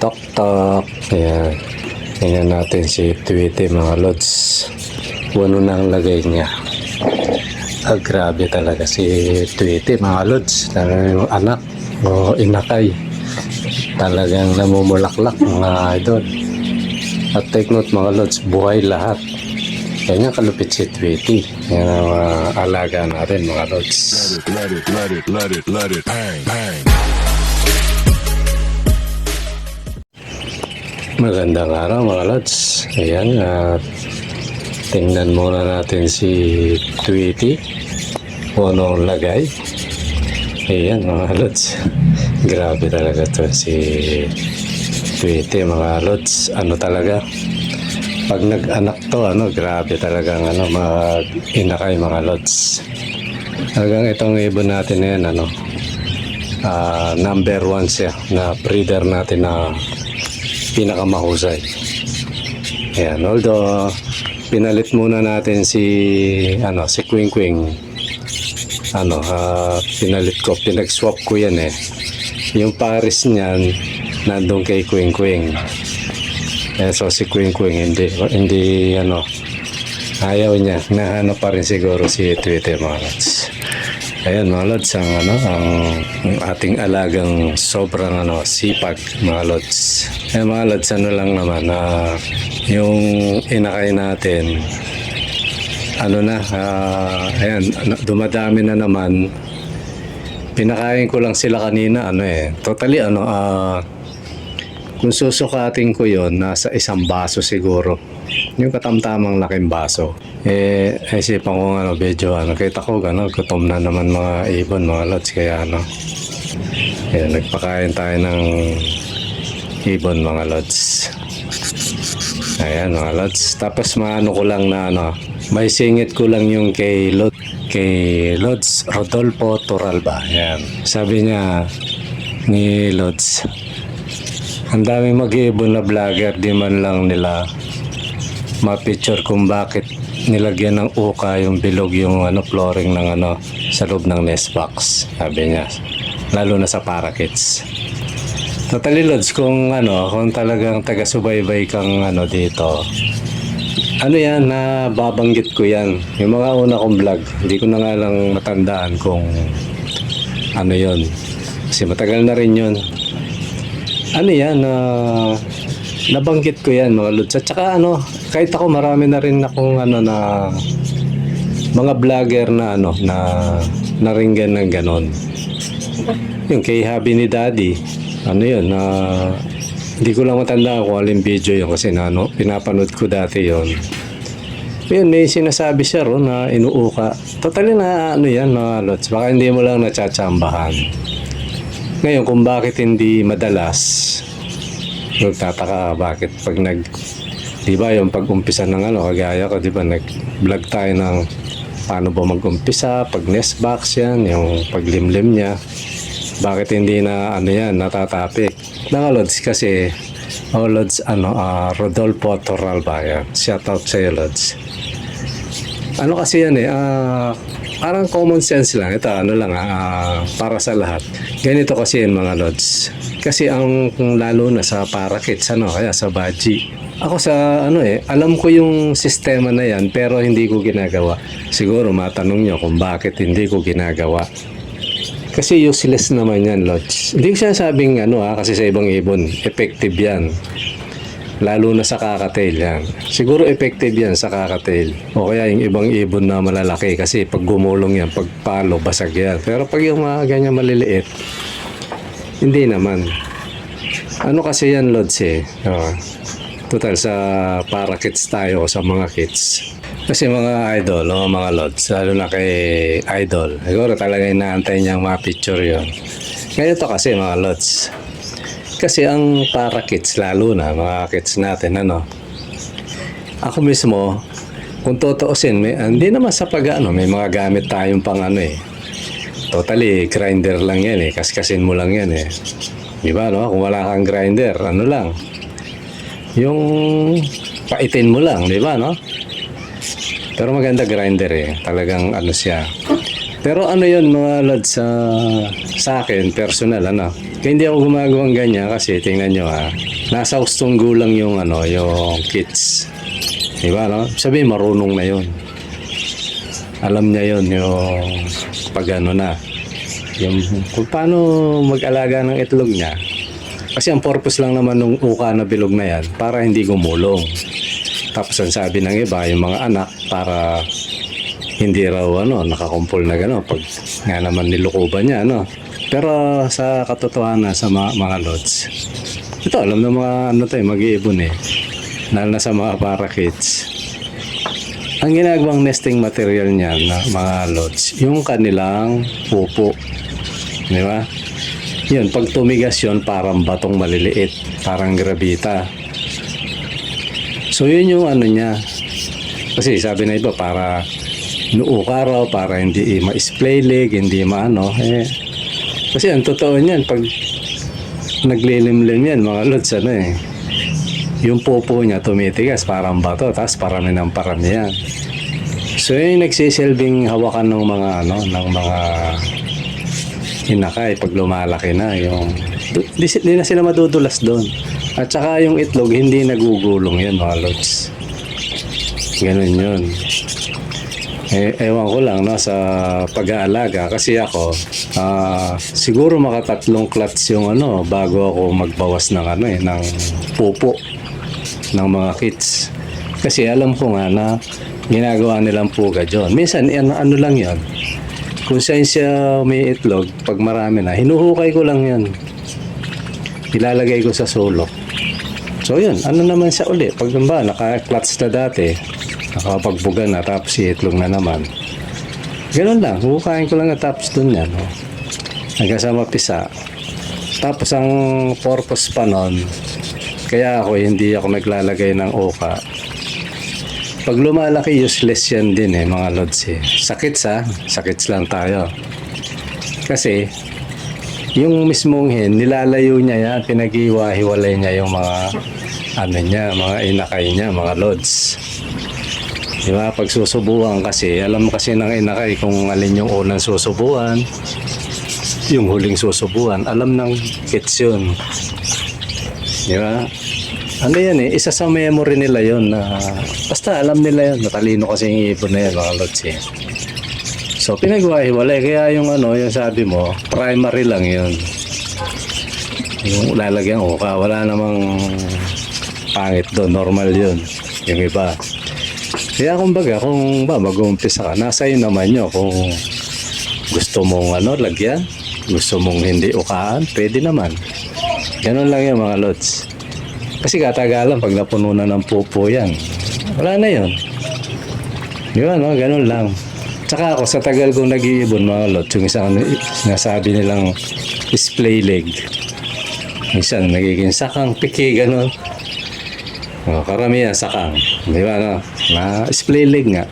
Tok tok. Ayan. Tingnan natin si Tweety mga lods. Wano na ang lagay niya. Grabe talaga si Tweety mga lods. Talagang anak o inakay. Talagang namumulaklak mga idol. At take note mga lods, buhay lahat. Kaya nga kalupit si Tweety. Yan ang alaga natin mga lods. Let it, bang, bang. Magandang araw mga lods. Ayan, tingnan muna natin si Tweety. Kung ano ang lagay. Ayan mga lods. Grabe talaga to si Tweety mga lods. Ano talaga? Pag nag-anak to, grabe talagang mag-inakay mga lods. Talagang itong ibon natin na yan, number 1 siya na breeder natin na pinakamahusay. Ayan, although pinalit muna natin si Quing Quing. Pinalit ko, pinag-swap ko yan eh. Yung pares niyan nandun kay Quing Quing. So si Quing Quing hindi ayaw niya. Nahanap pa rin siguro si Tweety mga lods. Ayan mga lods, ang ating alagang sobrang sipag mga lods. Ayan mga lods, lang naman yung inakay natin ayan, dumadami na naman. Pinakain ko lang sila kanina totally kung susukatin ko yon nasa 1 baso siguro. Yung katamtamang laking baso. Isipan ko medyo kita ko gutom na naman mga ibon mga lods. Kaya ayan, nagpakain tayo ng ibon mga lods. Ayan mga lods. Tapos ko lang na may singit ko lang yung kay Lods Rodolfo Toralba. Ayan. Sabi niya ni Lods, ang daming mag-iibon na vlogger, di man lang nila ma-picture kung bakit nilagyan ng uka yung bilog yung flooring ng sa loob ng nest box. Sabi niya, lalo na sa parakeets. Totally Lods, kung talagang taga-subaybay kang dito, yan, nababanggit ko yan. Yung mga una kong vlog, hindi ko na nga lang matandaan kung yon. Kasi matagal na rin yun. Nabanggit ko yan mga lods. At saka kahit ako marami na rin akong na mga vlogger na na naringgan ng ganon. Yung kay Habi ni Daddy, hindi ko lang matandaan kung alin video yun kasi pinapanood ko dati yon. Yun, may sinasabi siya ron na inuuka. Totally na yan mga lods. Baka hindi mo lang natsatsambahan. Ngayon, kung bakit hindi madalas, nagtataka bakit pag di ba yung pag-umpisa ng kagaya ko, di ba, nag-vlog tayo ng paano ba mag-umpisa, pag nest box yan, yung paglimlim niya, bakit hindi na natatapik. Lods kasi, Lods, Rodolfo Toralba, yan. Shout out sa'yo, Lods. Kasi yan parang common sense lang. Ito, para sa lahat. Ganito kasi yun mga lods. Kasi lalo na sa parakeets, kaya sa baji. Ako sa, alam ko yung sistema na yan, pero hindi ko ginagawa. Siguro matanong nyo kung bakit hindi ko ginagawa. Kasi useless naman yan, lods. Hindi ko sinasabing kasi sa ibang ibon, effective yan. Lalo na sa kakatail yan. Siguro effective yan sa kakatail. O kaya yung ibang ibon na malalaki kasi pag gumulong yan, pag palo, basag yan. Pero pag yung mga ganyan maliliit, hindi naman. Kasi yan, lods total sa parakeets tayo o sa mga kits. Kasi mga idol, mga lods, lalo na kay idol. Siguro talaga inaantay niyang ma-picture yun. Ngayon to kasi mga lods. Kasi ang parakeets, lalo na mga kits natin, ako mismo, kung totoosin, hindi naman sa may mga gamit tayong pang totally, grinder lang yan kaskasin mo lang yan di ba, kung wala kang grinder, lang, yung paitin mo lang, di ba, pero maganda grinder talagang siya. Pero yun mga lods, sa akin, personal, Kaya hindi ako gumagawang ganyan kasi tingnan nyo nasa ustong gulang yung yung kits. Diba no? Sabi marunong na yun. Alam niya yun yung pag na. Yung kung paano mag-alaga ng itlog niya. Kasi ang purpose lang naman ng uka na bilog na yan para hindi gumulong. Tapos ang sabi ng iba, yung mga anak para hindi raw nakakumpol na gano'n pag nga naman nilukuban niya Pero sa katotohanan sa mga lods, ito alam ng mga mag-iibon lalo na sa mga parakeets. Ang ginagawang nesting material niyan na mga lods, yung kanilang pupo. Di ba? Yun, pag tumigas yun, parang batong maliliit, parang gravita. So yun yung niya. Kasi sabi na iba para nuuka raw, para hindi ma-splay leg, hindi kasi ang totoo niyan, pag naglilimlim yan, mga lods, yung popo niya tumitigas, parang bato, tapos parami ng parami yan. So yung nagsisilbing hawakan ng mga, ng mga hinakay pag lumalaki na, di na sila madudulas doon. At saka yung itlog, hindi nagugulong yan, mga lods. Ganun yun. Ewan ko lang sa pag-aalaga kasi ako siguro makatatlong clutch yung bago ako magbawas ng ng pupo ng mga kits. Kasi alam ko nga na ginagawa nilang pugad yun. Minsan ano lang yun. Kung saan siya may itlog, pag marami na, hinuhukay ko lang yan. Ilalagay ko sa sulok. So yun, naman siya uli. Pag naka-clutch na dati, nakapagbuga na tapos iitlog na naman. Ganun lang, hukain ko lang na tapos dun yan. Hanggang sa mapisa. Tapos ang purpose pa nun, kaya hindi ako naglalagay ng uka. Pag lumalaki, useless yan din mga lods Sakits sakits lang tayo. Kasi yung mismong hen, nilalayo niya yan, pinag-iwa-hiwalay niya yung mga mga inakay niya, mga lods. Diba? Pag susubuan kasi, alam kasi ng inakay kung alin yung unang susubuan, yung huling susubuan, alam ng kits yun. Diba? Yan isa sa memory nila yun na, basta alam nila yun, matalino kasi yung ibon na yun, mga lods So, pinagwahiwalay, kaya yung yung sabi mo, primary lang yun. Yung lalagyan wala namang pangit doon, normal yun. Yung iba. Kaya kumbaga, kung mag-uumpisa ka, nasa iyo naman yun. Kung gusto mong lagyan, gusto mong hindi ukaan, pwede naman. Ganun lang yung mga lods. Kasi katagalan, pag napuno na ng pupo yan, wala na yun. Di ba, ganun lang. Tsaka ako, sa tagal kong nag-iibon, mga lods, yung isang sinasabi nilang display leg. Minsan, nagiging sakang piki, ganun. Karamihan sakang, di ba na display leg nga.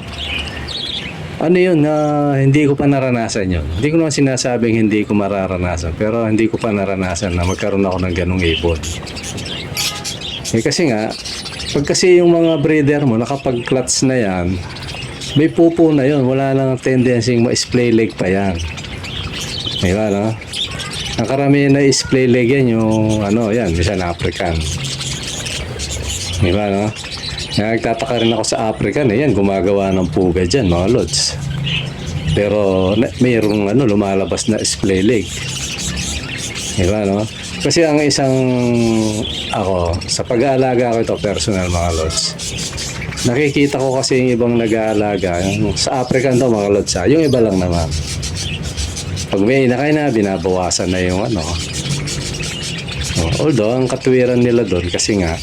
Yun hindi ko pa naranasan yun. Hindi ko naman sinasabing hindi ko mararanasan, pero hindi ko pa naranasan na magkaroon ako ng ganung ibon. Kasi nga, pag kasi yung mga breeder mo nakapag-clutch na yan, may pupo na yun, wala lang tendency ma-display leg pa yan. Di ba ang karamihan na display leg yan yung yan, minsan African. Diba nagtataka rin ako sa African yan, gumagawa ng puga dyan, mga lods. Pero mayroong lumalabas na display leg. Diba Kasi ang isang ako, sa pag-aalaga ko ito, personal mga lods. Nakikita ko kasi yung ibang nag-aalaga, sa African to mga lods yung iba lang naman. Pag may inakay na, binabawasan na yung although, ang katuwiran nila doon kasi nga,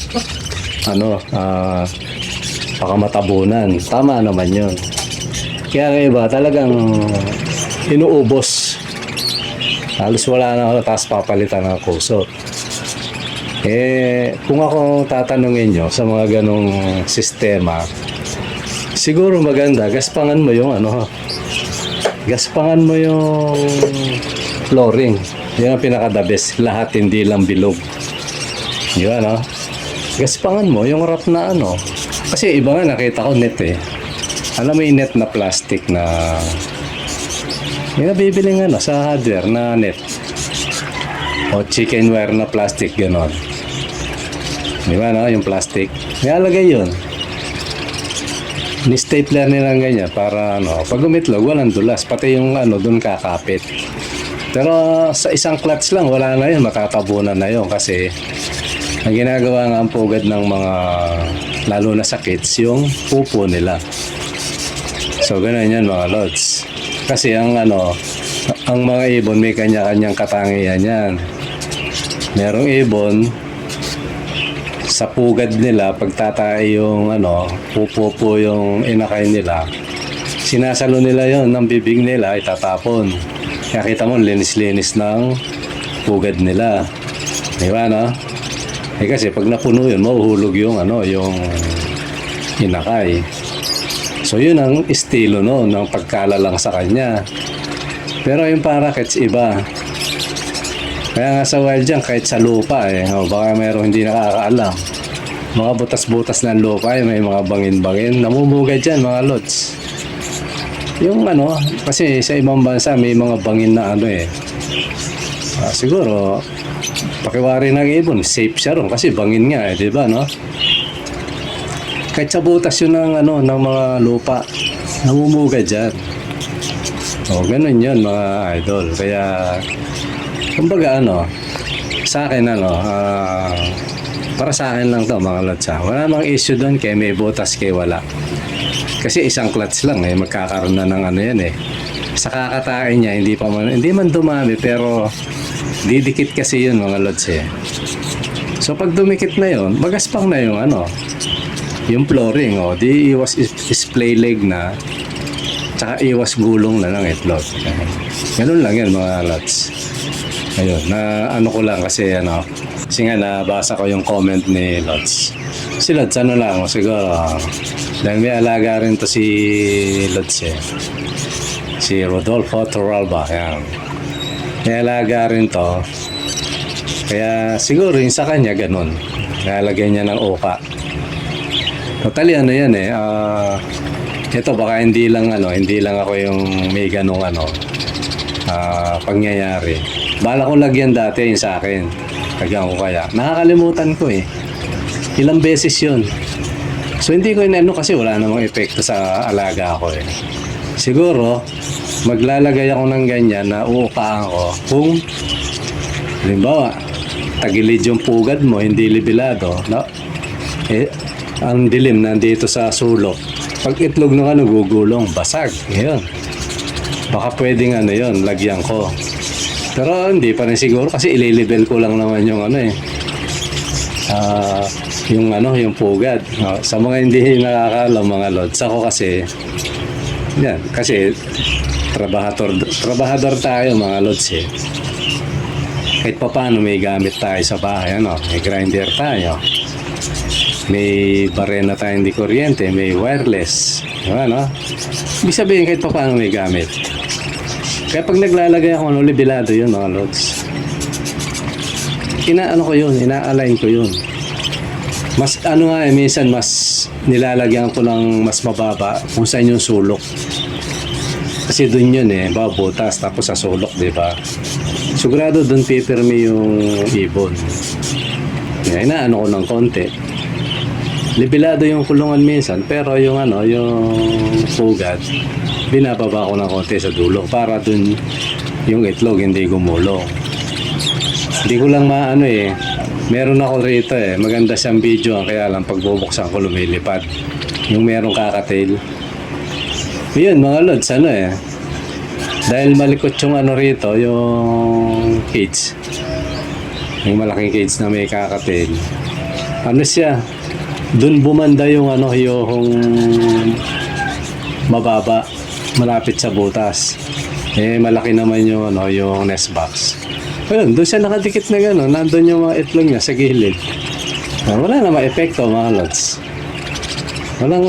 baka matabunan. Tama naman yun. Kaya nga iba, talagang inuubos. Halos wala na, tapos papalitan ng kusot. Kung ako tatanungin nyo sa mga ganong sistema, siguro maganda, gaspangan mo yung gaspangan mo yung flooring. Yan ang pinaka-the best. Lahat hindi lang bilog. Di ba gaspangan mo yung wrap na kasi iba nga nakita ko net alam mo yung net na plastic na yung nabibili sa hardware na net O chicken wire na plastic, gano'n. Di ba, no? Yung plastic. Nilalagay yun. Ni-stapler nilang ganyan para, pag umitlog, walang dulas. Pati yung, dun kakapit. Pero sa isang clutch lang, wala na yun. Matatabunan na yun kasi ang ginagawa nga ang pugad ng mga, lalo na sa kids, yung pupo nila. So, ganun yan mga lods. Kasi ang mga ibon may kanya-kanyang katangian yan. Merong ibon, sa pugad nila, pagtatay yung pupo yung inakay nila, sinasalo nila yon ng bibig nila, itatapon. Kaya kita mo, linis-linis ng pugad nila. Di ba, no? Kasi pag napuno yun, mahuhulog yung yung inakay. So yun ang estilo ng pagkalalang sa kanya. Pero yung parakeets iba. Kaya nga sa wild dyan, kahit sa lupa baka mayroong hindi nakakaalam. Mga butas-butas ng lupa may mga bangin-bangin. Namumugad dyan mga lods. Yung kasi sa ibang bansa may mga bangin na siguro, pakiwari ng ibon, safe siya ron kasi bangin nga di ba, no? Kahit sa butas yun ng mga lupa, namumugad dyan. Ganun yun mga idol. Kaya kumbaga sa akin para sa akin lang to mga lods wala namang issue doon kaya may butas kaya wala. Kasi isang clutch lang magkakaroon na ng yan sa kakatain niya hindi man dumami pero didikit kasi yun mga lods So pag dumikit na yun, magaspang na yung yung flooring di iwas display leg na tsaka iwas gulong na ng itlog. Ganun lang yan mga lods. Ayun, na ko lang kasi kasi nga nabasa ko yung comment ni Lods. Si Lods lang siguro dahil may alaga rin to si Lods si Rodolfo Torralba, yan. May alaga rin to kaya siguro yung sa kanya ganun, nalagay niya ng uka. Totally yan ito baka hindi lang ako yung may ganung pangyayari. Bala ko lagyan dati yung sa akin. Lagyan ko kaya. Nakakalimutan ko Ilang beses yun. So hindi ko kasi wala namang epekto sa alaga ko Siguro, maglalagay ako ng ganyan na uukaan ko kung halimbawa, tagilid yung pugad mo, hindi libilado. No? Ang dilim nandito sa sulok. Pag itlog ng gugulong, basag. Yun. Baka pwedeng yun, lagyan ko. Pero hindi pa rin siguro kasi ililibel ko lang naman yung yung pugad. Sa mga hindi nakakaalam mga lods, ako kasi yan, kasi trabahador tayo mga lods Kahit pa paano may gamit tayo sa bahay, may grinder tayo. May barena tayong di kuryente, may wireless. Ibig sabihin kahit pa paano may gamit. Kaya pag naglalagay ako libilado yun mga lods. Ina-align ko yun. Mas minsan mas nilalagyan ko lang mas mababa kung saan yung sulok. Kasi dun yun butas tapos sa sulok, di ba? Sigurado dun pipirmi yung ibon. Kaya inaano ko ng konti. Libilado yung kulungan minsan pero yung yung pugad binababa ko ng konti sa dulo para dun yung itlog hindi gumulong. Hindi ko lang meron ako rito maganda siyang video kaya lang pagbubuksan ko lumilipad yung merong kakatail. Yun mga lods dahil malikot yung rito yung cage, yung malaking cage na may kakatail siya dun bumanda yung yung mababa malapit sa butas malaki naman yung yung nest box. Ayun, doon siya nakadikit na gano'n, nandun yung mga itlog niya sa gilid. Wala namang epekto mga lods. Wala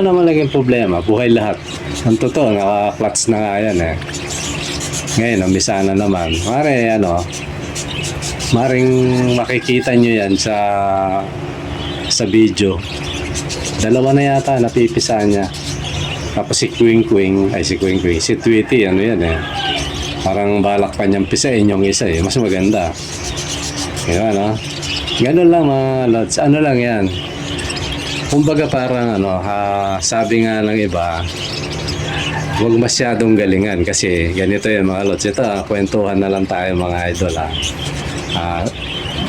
naman naging problema, buhay lahat. Ang totoo, naka-clutch na nga yan Ngayon, umbisa na naman. Maring makikita nyo yan sa video. Dalawa na yata napipisa niya. Tapos si Quing, si Tweety, yan Parang balak pa niyang pisain yung isa eh. Mas maganda. Diba, no? Ganun lang mga lods. Ano lang yan. Kumbaga parang sabi nga ng iba, huwag masyadong galingan kasi ganito yung mga lods. Ito, kwentuhan na lang tayo mga idol.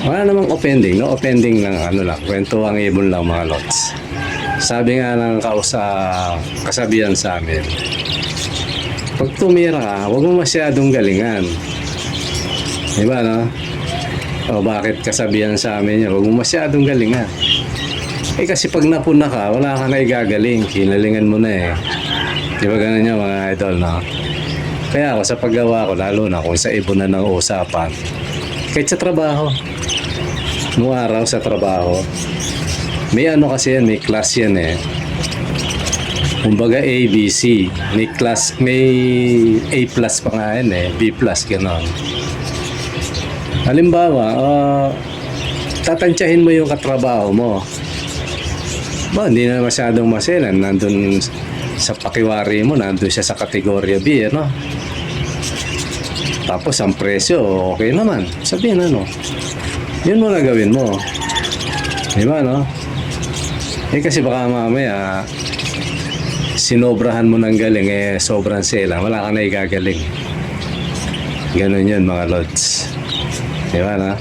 Wala namang offending, no? Offending lang, lang, kwentuhang ibon lang mga lods. Sabi nga ng kasabihan sa amin, pag tumira ka, huwag mo masyadong galingan. Diba, no? O bakit kasabihan sa amin yun? Huwag mo masyadong galingan. Eh kasi pag napuna ka, wala ka na igagaling. Kinalingan mo na eh. Di ba ganun yung mga idol, no? Kaya ako sa paggawa ko, lalo na kung sa ibon na ng usapan, kahit sa trabaho, nung araw sa trabaho, may kasi yan, may class yan eh. Kumbaga A, B, C. May class, may A plus pa nga yan eh. B plus, gano'n. Halimbawa, tatansyahin mo yung katrabaho mo. Hindi na masyadong maselan. Nandun sa pakiwari mo, nandun siya sa kategorya B, ano? Tapos ang presyo, okay naman. Sabihin yun mo na gawin mo. Diba, no? Kasi baka mamaya, sinobrahan mo ng galing, sobrang sela. Wala ka na igagaling. Ganun yun, mga lods. Diba, no?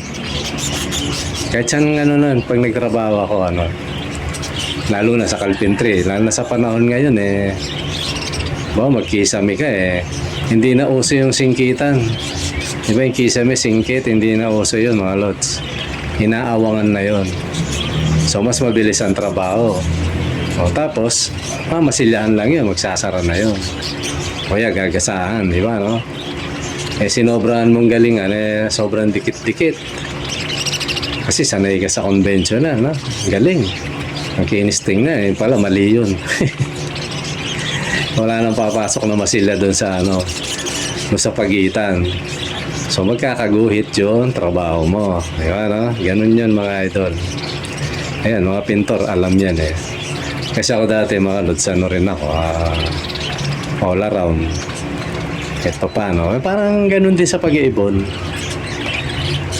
Kahit saan pag nagtrabaho ako, lalo na sa carpentry, lalo na sa panahon ngayon, magkisame ka, hindi na uso yung singkitan. Diba yung kisame, singkit, hindi na uso yun, mga lods. Inaawangan na yun. So, mas mabilis ang trabaho. Tapos, masilahan lang yun, magsasara na yun. O gagasahan, di ba, no? Sinobrahan mong galingan, sobrang dikit-dikit. Kasi sanay ka sa conventional, no? Galing. Ang kinisting na, pala mali yun. Wala nang papasok na masila doon sa, doon sa pagitan. So, magkakaguhit yun, trabaho mo. Di ba, no? Ganun yun, mga idol. Ayan, mga pintor, alam yan eh. Kasi ako dati mga lods, rin ako, all around. Kahit pa paano. Parang ganun din sa pag-iibon.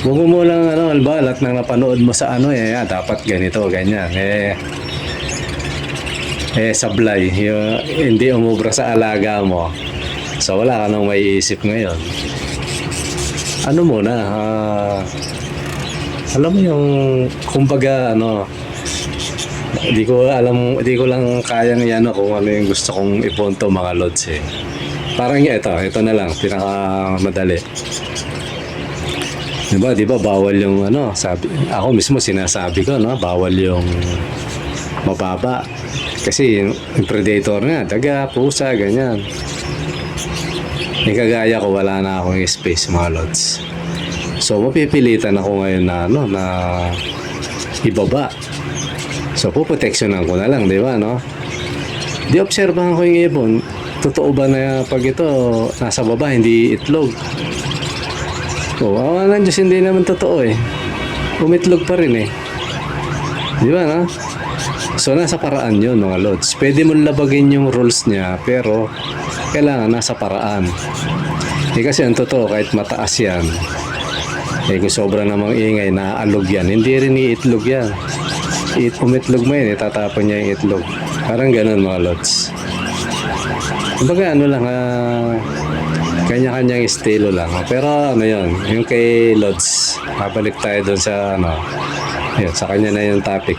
Huwag mo lang, albalat nang napanood mo sa dapat ganito, ganyan. Sablay. Hindi umubra sa alaga mo. So, wala ka nang maiisip ngayon. Muna, alam mo yung, kumbaga, di ko lang kayang kung ano yung gusto kong ipunto mga lods eh. Parang ito na lang, pinakamadali. Diba, bawal yung ako mismo sinasabi ko, bawal yung mababa. Kasi yung predator nga, daga, pusa, ganyan. Kagaya ko, wala na akong space mga lods. So, mapipilitan ako ngayon na ibaba. So, puproteksyonan ko na lang, di ba, no? Di obserbahan ko yung ibon. Totoo ba na pag ito nasa baba, hindi itlog? Awa ng Diyos, hindi naman totoo eh. Umitlog pa rin eh. Di ba, no? So, nasa paraan yun, mga lods. Pwede mo labagin yung rules niya, pero kailangan nasa paraan. Kasi ang totoo, kahit mataas yan, kung sobrang namang ingay, naaalog yan. Hindi rin iitlog yan. Umitlog mo yan, itatapon niya yung itlog. Parang ganun, mga lods. Kumbaga, lang, kanya-kanyang estilo lang. Pero yun, yung kay Lods, mabalik tayo doon sa yun, sa kanya na yung topic.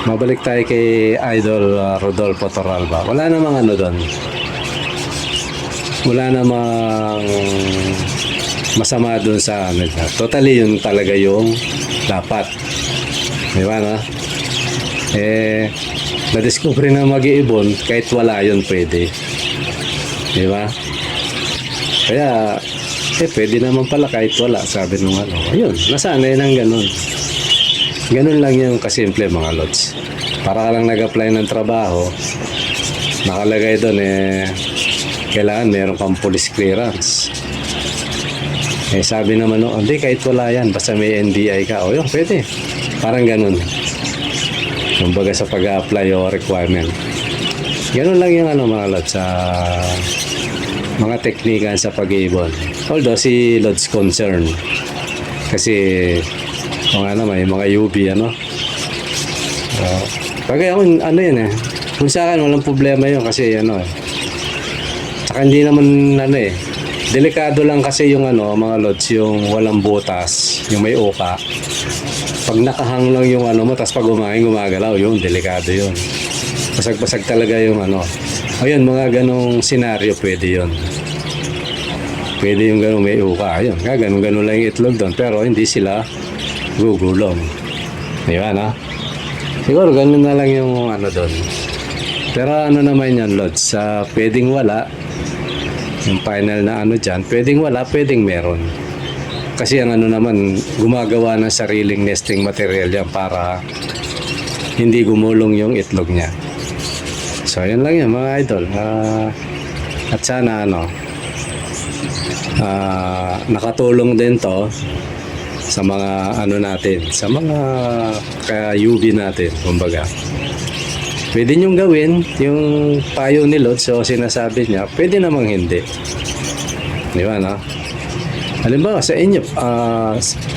Mabalik tayo kay Idol Rodolfo Torralba. Wala namang doon. Wala namang masama doon sa totally yun talaga yung dapat. Di ba, no? Na-discover na mag-iibon, kahit wala yun pwede. Di ba? Kaya, pwede naman pala kahit wala, sabi nung ayun, nasanay ng ganun. Ganun lang yung kasimple, mga lods. Para ka lang nag-apply ng trabaho, nakalagay doon, kailangan meron kang police clearance. Sabi naman, hindi, kahit wala yan, basta may NBI ka, yun, pwede. Parang ganun. Kumbaga sa pag-apply o requirement. Ganun lang yung mga lods, sa mga teknika sa pag-iibon. Although si Lods concern. Kasi, mga ano, may mga UV, ano. Bagay ako, ano yun eh. Kung sa akin, walang problema yun kasi, ano eh. Tsaka hindi naman, ano eh. Delikado lang kasi yung ano, mga Lods, yung walang butas, yung may uka. Pag nakahang lang yung ano mo, tapos pag gumagalaw, yun, delikado yun. Basag-basag talaga yung ano. Ayun, mga ganong senaryo, pwede yun. Pwede yung ganong may uka. Ayun, ganun lang yung itlog doon. Pero hindi sila gugulong. Di ba, no? Siguro ganun na lang yung ano doon. Pero ano naman yan, Lods, pwedeng wala. Yung final na ano dyan, pwedeng wala, pwedeng meron. Kasi ang ano naman, gumagawa ng sariling nesting material yan para hindi gumulong yung itlog niya. So, yun lang yan mga idol. At sana ano, nakatulong din to sa mga ano natin, sa mga ka-UV natin, kumbaga. Pwede niyong gawin yung payo ni Lord, so sinasabi niya, pwede namang hindi. Di ba, no? Halimbawa, sa inyo,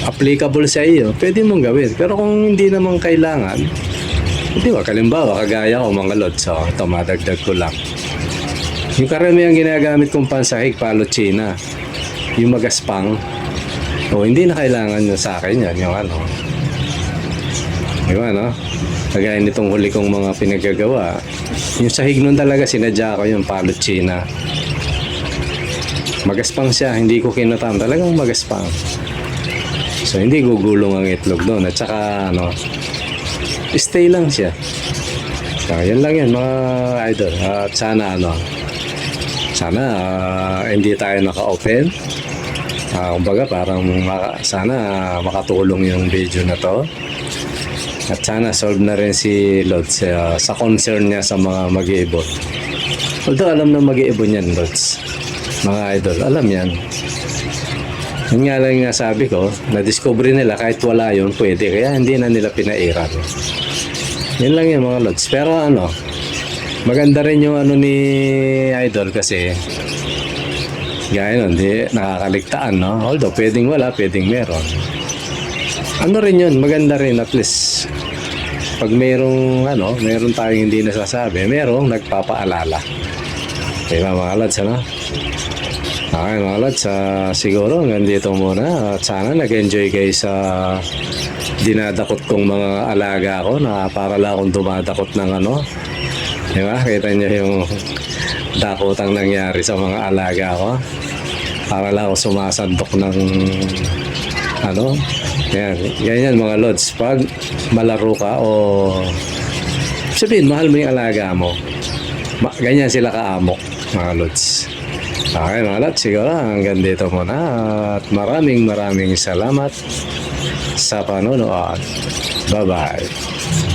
applicable sa iyo, pwede mong gawin. Pero kung hindi naman kailangan, di ba, kalimbawa, kagaya ko mga Lord, so ito, madagdag ko lang. Yung karamihan ginagamit kong pansahig, palo China, yung magaspang, o hindi na kailangan nyo sa akin yan, yung ano. Di ba, no? Kagaya nitong huli kong mga pinagagawa, yung sahig nun talaga sinadya ko yung palo China. Magaspang siya, hindi ko kinutam, talagang magaspang. So hindi gugulong ang itlog doon, at saka ano, stay lang siya. So yan lang yan mga idol. At sana ano, sana hindi tayo naka-open. Kumbaga parang sana makatulong yung video na to. At sana solve na rin si Lods sa concern niya sa mga mag-iibon. Although alam na mag-iibon yan, Lods. Mga idol, alam yan. Yun nga lang nga sabi ko, na-discover nila kahit wala yun, pwede. Kaya hindi na nila pinairan. Yun lang yung mga Lods. Pero ano, maganda rin yung ano ni idol kasi gaya nun, di nakakaligtaan, no? Although pwedeng wala, pwedeng meron. Ano rin yun, maganda rin at least pag mayroong ano, mayroon tayong hindi nasasabi, mayroong nagpapaalala. Diba mga Lods, ano? Okay mga Lods, siguro hanggang dito muna at sana nag-enjoy kayo sa dinadakot kong mga alaga ko na para lang akong dumadakot ng ano. Diba? Kita nyo yung dakotang nangyari sa mga alaga ko. Para lang ako sumasandok ng ano. Ganyan mga Lods. Pag malaro ka o sabihin, mahal mo yung alaga mo. Ganyan sila kaamok mga Lods. Okay mga Lods, siguro hanggang dito muna. At maraming salamat sa panonood. Bye-bye.